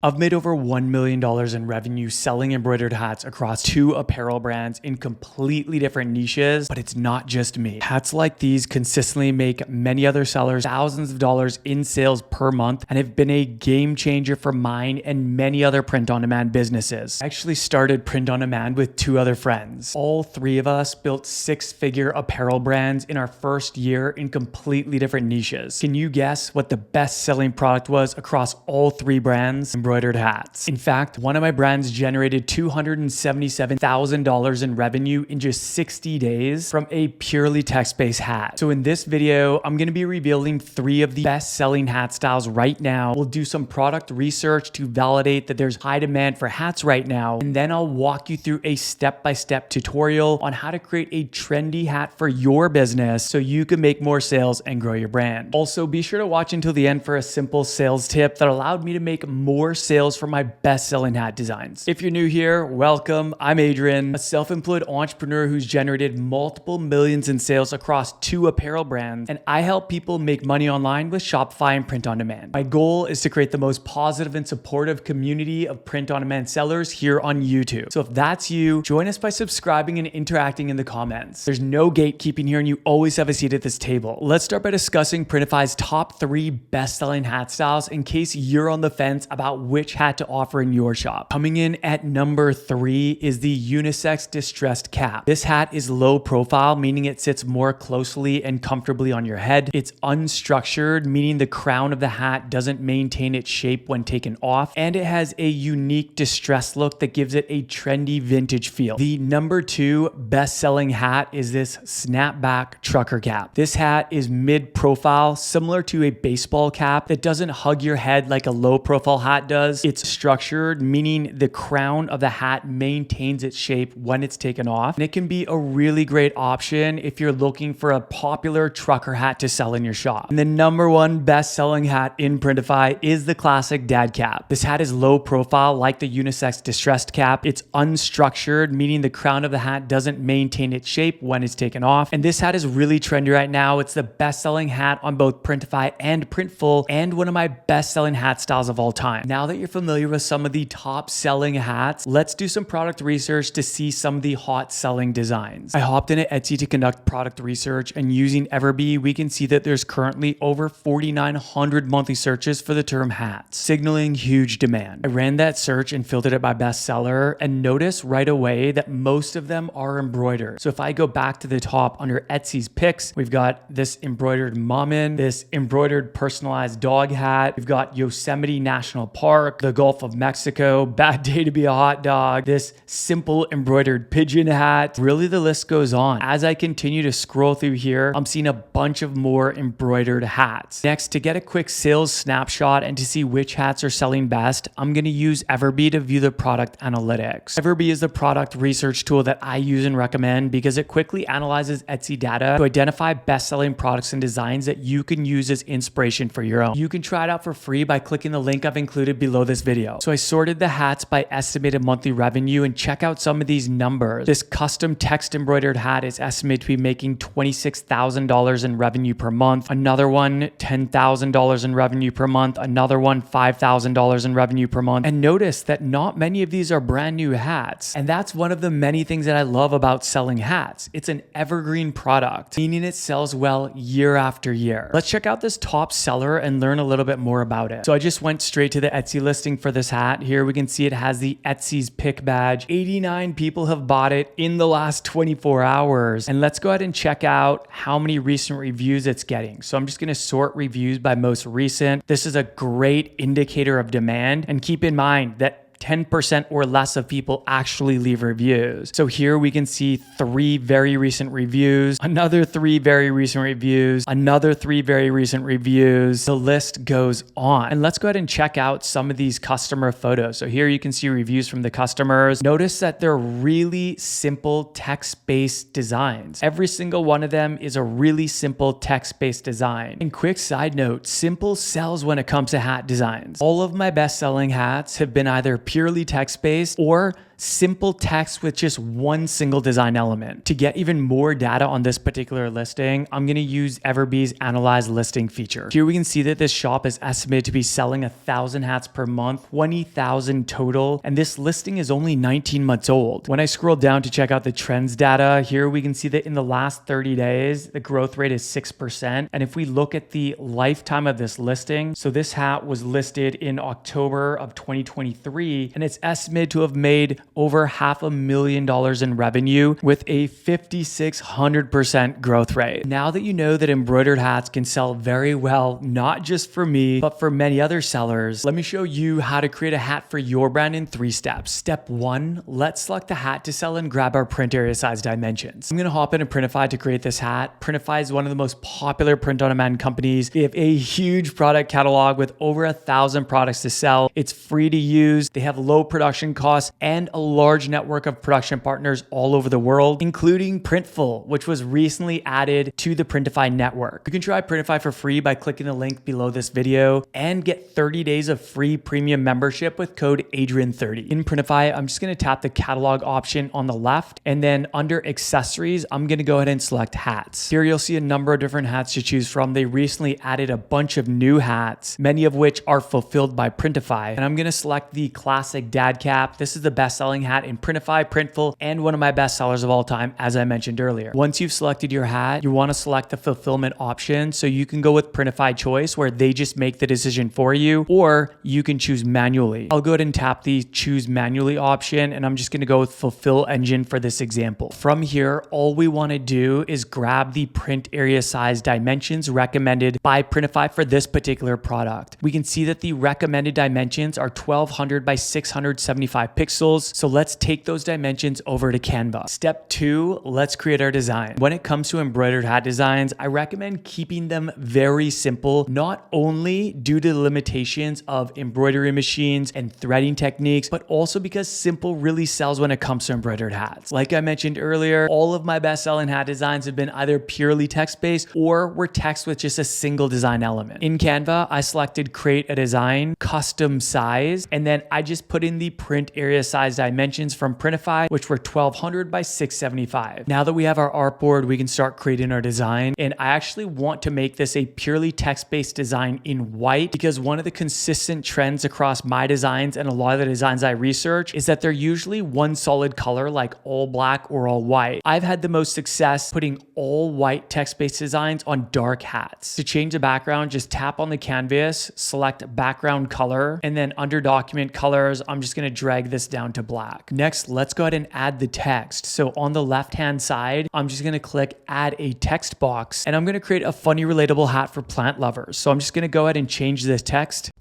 I've made over $1 million in revenue selling embroidered hats across 2 apparel brands in completely different niches, but it's not just me. Hats like these consistently make many other sellers thousands of dollars in sales per month and have been a game changer for mine and many other print-on-demand businesses. I actually started print-on-demand with 2 other friends. All 3 of us built 6-figure apparel brands in our first year in completely different niches. Can you guess what the best-selling product was across all 3 brands? Embroidered hats. In fact, one of my brands generated $277,000 in revenue in just 60 days from a purely text-based hat. So in this video, I'm going to be revealing 3 of the best-selling hat styles right now. We'll do some product research to validate that there's high demand for hats right now, and then I'll walk you through a step-by-step tutorial on how to create a trendy hat for your business so you can make more sales and grow your brand. Also, be sure to watch until the end for a simple sales tip that allowed me to make more sales for my best-selling hat designs. If you're new here, welcome. I'm Adrian, a self-employed entrepreneur who's generated multiple millions in sales across 2 apparel brands, and I help people make money online with Shopify and print on demand. My goal is to create the most positive and supportive community of print on demand sellers here on YouTube. So if that's you, join us by subscribing and interacting in the comments. There's no gatekeeping here and you always have a seat at this table. Let's start by discussing Printify's top 3 best-selling hat styles in case you're on the fence about which hat to offer in your shop. Coming in at number 3 is the unisex distressed cap. This hat is low profile, meaning it sits more closely and comfortably on your head. It's unstructured, meaning the crown of the hat doesn't maintain its shape when taken off, and it has a unique distressed look that gives it a trendy vintage feel. The number 2 best-selling hat is this snapback trucker cap. This hat is mid-profile, similar to a baseball cap that doesn't hug your head like a low-profile hat does. It's structured, meaning the crown of the hat maintains its shape when it's taken off. And it can be a really great option if you're looking for a popular trucker hat to sell in your shop. And the number 1 best-selling hat in Printify is the classic dad cap. This hat is low profile like the unisex distressed cap. It's unstructured, meaning the crown of the hat doesn't maintain its shape when it's taken off. And this hat is really trendy right now. It's the best-selling hat on both Printify and Printful, and one of my best-selling hat styles of all time. Now that you're familiar with some of the top selling hats, let's do some product research to see some of the hot selling designs. I hopped into Etsy to conduct product research, and using Everbee, we can see that there's currently over 4,900 monthly searches for the term hats, signaling huge demand. I ran that search and filtered it by bestseller and noticed right away that most of them are embroidered. So if I go back to the top under Etsy's picks, we've got this embroidered Moomin, this embroidered personalized dog hat, we've got Yosemite National Park, the Gulf of Mexico, bad day to be a hot dog, this simple embroidered pigeon hat. Really, the list goes on. As I continue to scroll through here, I'm seeing a bunch of more embroidered hats. Next, to get a quick sales snapshot and to see which hats are selling best, I'm going to use Everbee to view the product analytics. Everbee is the product research tool that I use and recommend because it quickly analyzes Etsy data to identify best-selling products and designs that you can use as inspiration for your own. You can try it out for free by clicking the link I've included below this video. So I sorted the hats by estimated monthly revenue, and check out some of these numbers. This custom text embroidered hat is estimated to be making $26,000 in revenue per month. Another one, $10,000 in revenue per month. Another one, $5,000 in revenue per month. And notice that not many of these are brand new hats. And that's one of the many things that I love about selling hats. It's an evergreen product, meaning it sells well year after year. Let's check out this top seller and learn a little bit more about it. So I just went straight to the Etsy listing for this hat. Here we can see it has the Etsy's pick badge. 89 people have bought it in the last 24 hours. And let's go ahead and check out how many recent reviews it's getting. So I'm just going to sort reviews by most recent. This is a great indicator of demand. And keep in mind that 10% or less of people actually leave reviews. So here we can see 3 very recent reviews, another 3 very recent reviews, another 3 very recent reviews. The list goes on. And let's go ahead and check out some of these customer photos. So here you can see reviews from the customers. Notice that they're really simple text-based designs. Every single one of them is a really simple text-based design. And quick side note, simple sells when it comes to hat designs. All of my best-selling hats have been either purely text-based or simple text with just one single design element. To get even more data on this particular listing, I'm going to use Everbee's Analyze Listing feature. Here we can see that this shop is estimated to be selling 1,000 hats per month, 20,000 total, and this listing is only 19 months old. When I scroll down to check out the trends data, here we can see that in the last 30 days, the growth rate is 6%. And if we look at the lifetime of this listing, so this hat was listed in October of 2023, and it's estimated to have made over $500,000 in revenue with a 5,600% growth rate. Now that you know that embroidered hats can sell very well, not just for me, but for many other sellers, let me show you how to create a hat for your brand in 3 steps. Step 1, let's select the hat to sell and grab our print area size dimensions. I'm gonna hop into Printify to create this hat. Printify is one of the most popular print-on-demand companies. They have a huge product catalog with over 1,000 products to sell. It's free to use. They have low production costs and a large network of production partners all over the world, including Printful, which was recently added to the Printify network. You can try Printify for free by clicking the link below this video and get 30 days of free premium membership with code Adrian30. In Printify, I'm just going to tap the catalog option on the left, and then under accessories, I'm going to go ahead and select hats. Here you'll see a number of different hats to choose from. They recently added a bunch of new hats, many of which are fulfilled by Printify. And I'm going to select the classic dad cap. This is the best-selling hat in Printify, Printful, and one of my best sellers of all time, as I mentioned earlier. Once you've selected your hat, you want to select the fulfillment option. So you can go with Printify choice, where they just make the decision for you, or you can choose manually. I'll go ahead and tap the choose manually option, and I'm just going to go with fulfill engine for this example. From here, all we want to do is grab the print area size dimensions recommended by Printify for this particular product. We can see that the recommended dimensions are 1200 by 675 pixels. So let's take those dimensions over to Canva. Step 2, let's create our design. When it comes to embroidered hat designs, I recommend keeping them very simple, not only due to the limitations of embroidery machines and threading techniques, but also because simple really sells when it comes to embroidered hats. Like I mentioned earlier, all of my best-selling hat designs have been either purely text-based or were text with just a single design element. In Canva, I selected create a design, custom size, and then I just put in the print area size dimensions from Printify, which were 1200 by 675. Now that we have our artboard, we can start creating our design. And I actually want to make this a purely text-based design in white, because one of the consistent trends across my designs and a lot of the designs I research is that they're usually one solid color, like all black or all white. I've had the most success putting all white text-based designs on dark hats. To change the background, just tap on the canvas, select background color, and then under document colors, I'm just going to drag this down to black. Next, let's go ahead and add the text. So on the left-hand side, I'm just going to click add a text box, and I'm going to create a funny, relatable hat for plant lovers. So I'm just going to go ahead and change this text.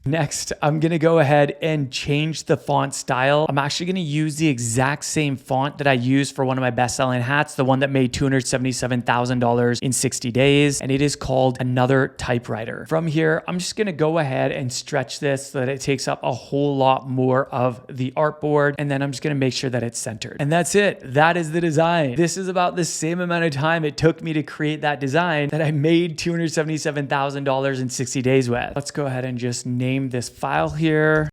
Next, I'm going to go ahead and change the font style. I'm actually going to use the exact same font that I used for one of my best-selling hats, the one that made $277,000 in 60 days, and it is called Another Typewriter. From here, I'm just going to go ahead and stretch this so that it takes up a whole lot more of the artboard, and then I'm just going to make sure that it's centered. And that's it. That is the design. This is about the same amount of time it took me to create that design that I made $277,000 in 60 days with. Let's go ahead and just name this file here.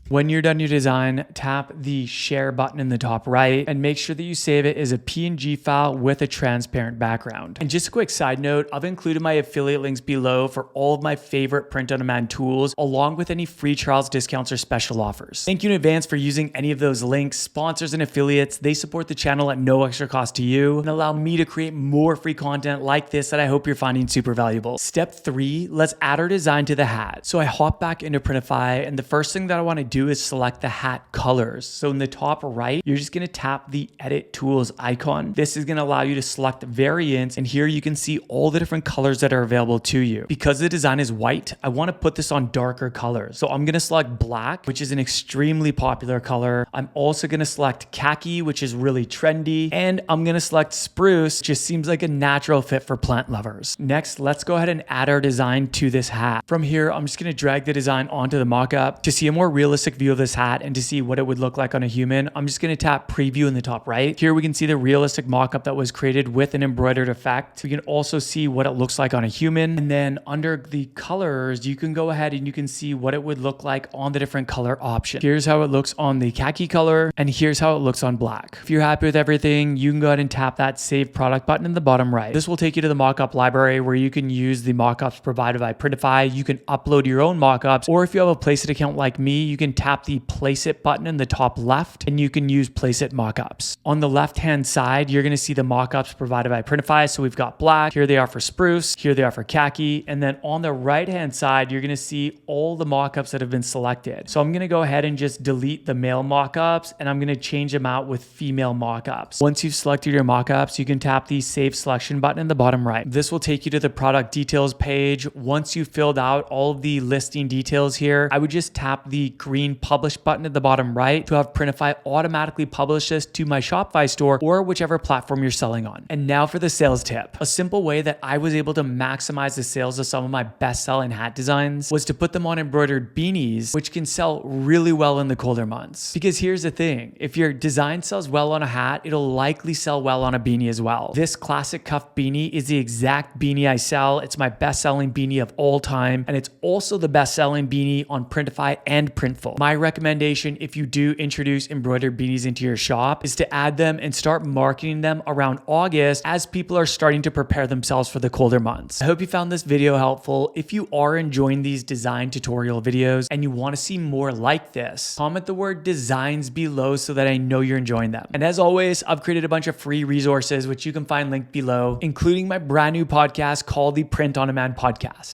When you're done your design, tap the share button in the top right and make sure that you save it as a PNG file with a transparent background. And just a quick side note, I've included my affiliate links below for all of my favorite print-on-demand tools, along with any free trials, discounts, or special offers. Thank you in advance for using any of those links. Sponsors and affiliates, they support the channel at no extra cost to you and allow me to create more free content like this that I hope you're finding super valuable. Step 3, let's add our design to the hat. So I hop back into Printify, and the first thing that I want to do is select the hat colors. So in the top right, you're just going to tap the edit tools icon. This is going to allow you to select variants, and here you can see all the different colors that are available to you. Because the design is white, I want to put this on darker colors. So I'm going to select black, which is an extremely popular color. I'm also going to select khaki, which is really trendy, and I'm going to select spruce, which just seems like a natural fit for plant lovers. Next, let's go ahead and add our design to this hat. From here, I'm just going to drag the design onto the mockup. To see a more realistic realistic view of this hat and to see what it would look like on a human, I'm just going to tap preview in the top right. Here we can see the realistic mock-up that was created with an embroidered effect. We can also see what it looks like on a human. And then under the colors, you can go ahead and you can see what it would look like on the different color options. Here's how it looks on the khaki color, and here's how it looks on black. If you're happy with everything, you can go ahead and tap that save product button in the bottom right. This will take you to the mock-up library where you can use the mock-ups provided by Printify. You can upload your own mock-ups, or if you have a Placeit account like me, you can tap the Placeit button in the top left and you can use Placeit mock-ups. On the left-hand side, you're going to see the mock-ups provided by Printify. So we've got black, here they are for spruce, here they are for khaki, and then on the right-hand side, you're going to see all the mock-ups that have been selected. So I'm going to go ahead and just delete the male mock-ups and I'm going to change them out with female mock-ups. Once you've selected your mock-ups, you can tap the Save Selection button in the bottom right. This will take you to the product details page. Once you've filled out all of the listing details here, I would just tap the green Publish button at the bottom right to have Printify automatically publish this to my Shopify store or whichever platform you're selling on. And now for the sales tip. A simple way that I was able to maximize the sales of some of my best-selling hat designs was to put them on embroidered beanies, which can sell really well in the colder months. Because here's the thing, if your design sells well on a hat, it'll likely sell well on a beanie as well. This classic cuff beanie is the exact beanie I sell. It's my best-selling beanie of all time, and it's also the best-selling beanie on Printify and Printful. My recommendation, if you do introduce embroidered beanies into your shop, is to add them and start marketing them around August as people are starting to prepare themselves for the colder months. I hope you found this video helpful. If you are enjoying these design tutorial videos and you want to see more like this, comment the word designs below so that I know you're enjoying them. And as always, I've created a bunch of free resources which you can find linked below, including my brand new podcast called the Print on Demand Podcast.